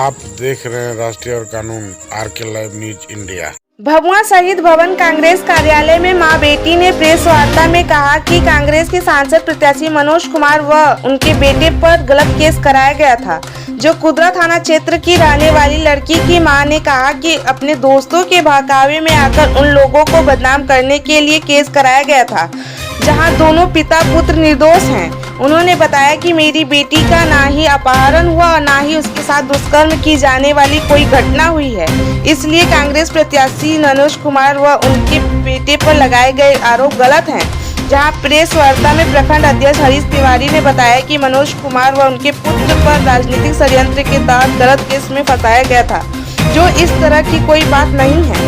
आप देख रहे हैं राष्ट्रीय और कानून RK live news India. Bhabua Shahid Bhawan Congress कार्यालय में मां बेटी ने प्रेस वार्ता में कहा कि कांग्रेस के सांसद प्रत्याशी मनोज कुमार व उनके बेटे पर गलत केस कराया गया था। जो कुदरा थाना क्षेत्र की रहने वाली लड़की की मां ने कहा कि अपने दोस्तों के बहकावे में आकर उन लोगों को बदनाम करने के लिए केस कराया गया था, जहां दोनों पिता पुत्र निर्दोष हैं। उन्होंने बताया कि मेरी बेटी का ना ही अपहरण हुआ और ना ही उसके साथ दुष्कर्म की जाने वाली कोई घटना हुई है। इसलिए कांग्रेस प्रत्याशी मनोज कुमार व उनके बेटे पर लगाए गए आरोप गलत हैं। जहां प्रेस वार्ता में प्रखंड अध्यक्ष हरीश तिवारी ने बताया कि मनोज कुमार व उनके पुत्र पर राजनीतिक षड्यंत्र के तहत गलत केस में फंसाया गया था, जो इस तरह की कोई बात नहीं है।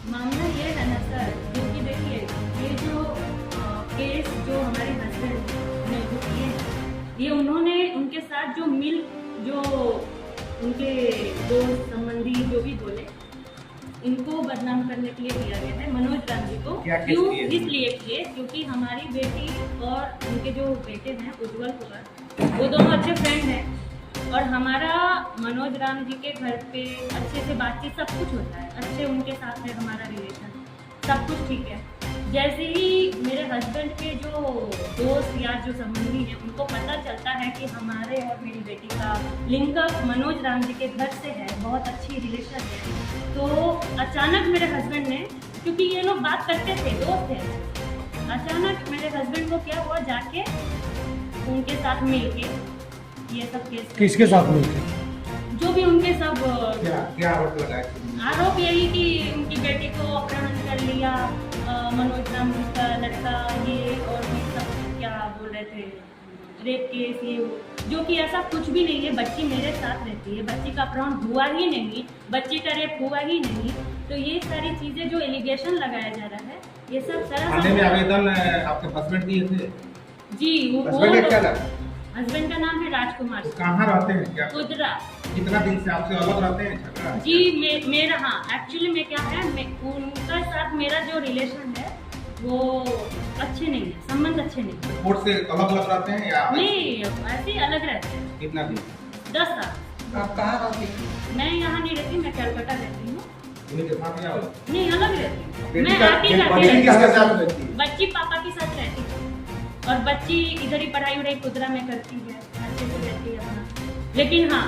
मामला ये है ना सर, क्योंकि देखिए ये जो केस जो हमारे हस्बैंड ने जो किए हैं, ये उन्होंने उनके साथ जो उनके दोस्त संबंधी जो भी बोले, इनको बदनाम करने के लिए किया गया है मनोज राम जी को। क्यों इसलिए किए क्योंकि हमारी बेटी और उनके जो बेटे हैं उज्जवल कुमार, वो दोनों अच्छे फ्रेंड हैं और हमारा मनोज राम जी के घर पे अच्छे से बातचीत सब कुछ होता है, अच्छे उनके साथ है हमारा रिलेशन, सब कुछ ठीक है। जैसे ही मेरे हस्बैंड के जो दोस्त या जो संबंधी हैं उनको पता चलता है कि हमारे और मेरी बेटी का लिंक मनोज राम जी के घर से है, बहुत अच्छी रिलेशन है, तो अचानक मेरे हस्बैंड ने, क्योंकि ये लोग बात करते थे, दोस्त थे, अचानक मेरे हस्बैंड को क्या हुआ, जाके उनके साथ मिल के ये सब केस। किसके साथ मिलके? जो भी उनके सब क्या आरोप लगाए? आरोप यही कि उनकी बेटी को अपहरण कर लिया, मनोज राम का लड़का, ये और भी सब क्या बोल रहे थे, रेप केस, ये जो कि ऐसा कुछ भी नहीं है। बच्ची मेरे साथ रहती है, बच्ची का अपहरण हुआ ही नहीं, बच्ची का रेप हुआ ही नहीं, तो ये सारी चीज़ें जो एलिगेशन लगाया जा रहा है, ये सब थाने में आवेदन आपके हस्बैंड दिए थे? जी, वो क्या लगा? हस्बैंड का नाम है राजकुमार। कहाँ रहते हैं? क्या कुदरा। कितना दिन से आपसे अलग रहते हैं? झगड़ा जी मेरा, हाँ, एक्चुअली में क्या है, उनका साथ मेरा जो रिलेशन है वो अच्छे नहीं है, संबंध अच्छे नहीं है। कोर्ट से अलग अलग रहते हैं या नहीं, ऐसे ही अलग रहते हैं। कितना दिन? 10 साल। आप कहाँ रहती हैं? मैं यहाँ नहीं रहती, मैं कलकत्ता रहती हूँ। उन्हीं के साथ या नहीं, अलग रहती हूँ मैं, आती बच्ची किसके साथ रहती है? बच्ची पापा के साथ रहती है और बच्ची इधर ही पढ़ाई वढ़ाई कुदरा में करती है, अच्छे से रहती है अपना। लेकिन हाँ,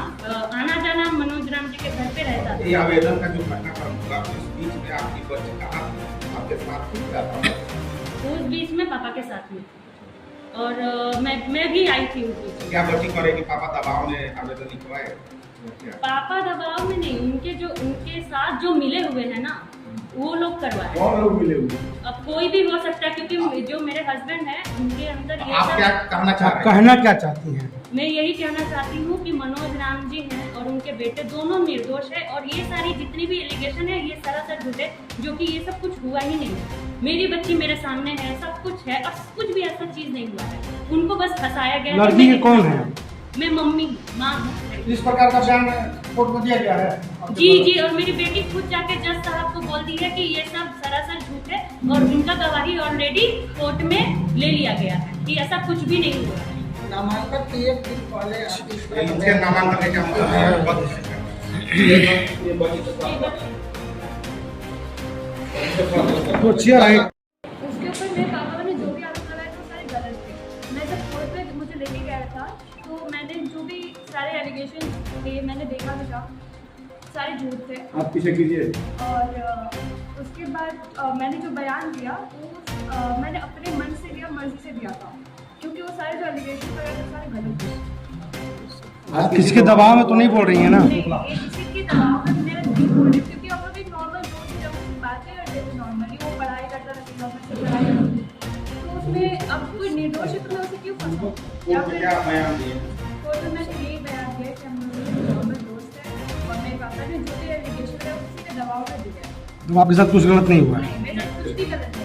आना जाना मनोज राम जी के घर पे रहता था। ये आवेदन का जो घटनाक्रम हुआ उस बीच में आपकी बच्ची कहाँ आपके साथ थी? उस बीच में पापा के साथ में और मैं भी आई थी उस बीच में। क्या बच्ची करेगी? पापा दबाव में आवेदन लिखवाए? पापा दबाव में नहीं, उनके साथ जो मिले हुए हैं ना, वो लोग करवाए। कौन लोग मिले हुए? अब कोई भी हो सकता है, क्योंकि जो मेरे हस्बैंड हैं उनके अंदर ये आप क्या कहना चाह रहे हैं? कहना क्या चाहती हैं? मैं यही कहना चाहती हूँ कि मनोज राम जी हैं और उनके बेटे दोनों निर्दोष है और ये सारी जितनी भी एलिगेशन है ये सरासर झूठ है, जो कि ये सब कुछ हुआ ही नहीं है। मेरी बच्ची मेरे सामने है, सब कुछ है और कुछ भी ऐसा चीज नहीं हुआ है, उनको बस फंसाया गया। लड़की के कौन है? मैं मम्मी, माँ हूँ। इस प्रकार का बयान कोर्ट में दिया गया है? जी, और मेरी बेटी खुद जाके जज साहब को बोल दी है कि ये सब सरासर झूठ है और उनका गवाही ऑलरेडी कोर्ट में ले लिया गया है कि ऐसा कुछ भी नहीं हुआ है। नामांकन के एक दिन पहले इनके नामांकन लेके हम तो चेयर है। उसके ऊपर मेरे पापा ने जो भी आरोप लगाए थे सारे गलत थे। मैं जब कोर्ट पे मुझे लेके गया था तो मैंने जो भी सारे एलिगेशन थे मैंने देखा भी था, सारे झूठ थे। आप पीछे कीजिए। और उसके बाद मैंने जो बयान दिया वो मैंने अपने मन से दिया, मर्जी से दिया था, क्योंकि वो सारे जो एलिगेशन वगैरह थे सारे गलत थे। आप किसके दबाव में तो नहीं बोल रही हैं ना? नहीं, ये किसी के दबाव में मेरा नहीं बोल रही, क्योंकि हम लोग एक नॉर्मल दोस्त जब बातें करते थे नॉर्मली, वो पढ़ाई करता था, नॉर्मल से पढ़ाई करती थी, तो उसमें अब कोई निर्दोष है तो मैं उसे क्यों फंसाऊं? या फिर क्या बयान दिए? तो मैंने यही बयान दिया कि हम लोग नॉर्मल दोस्त हैं और मेरे पापा ने जो भी एलिगेशन है उसी के दबाव में दिया। तो आपके साथ कुछ गलत नहीं हुआ है? नहीं, मेरे साथ कुछ भी गलत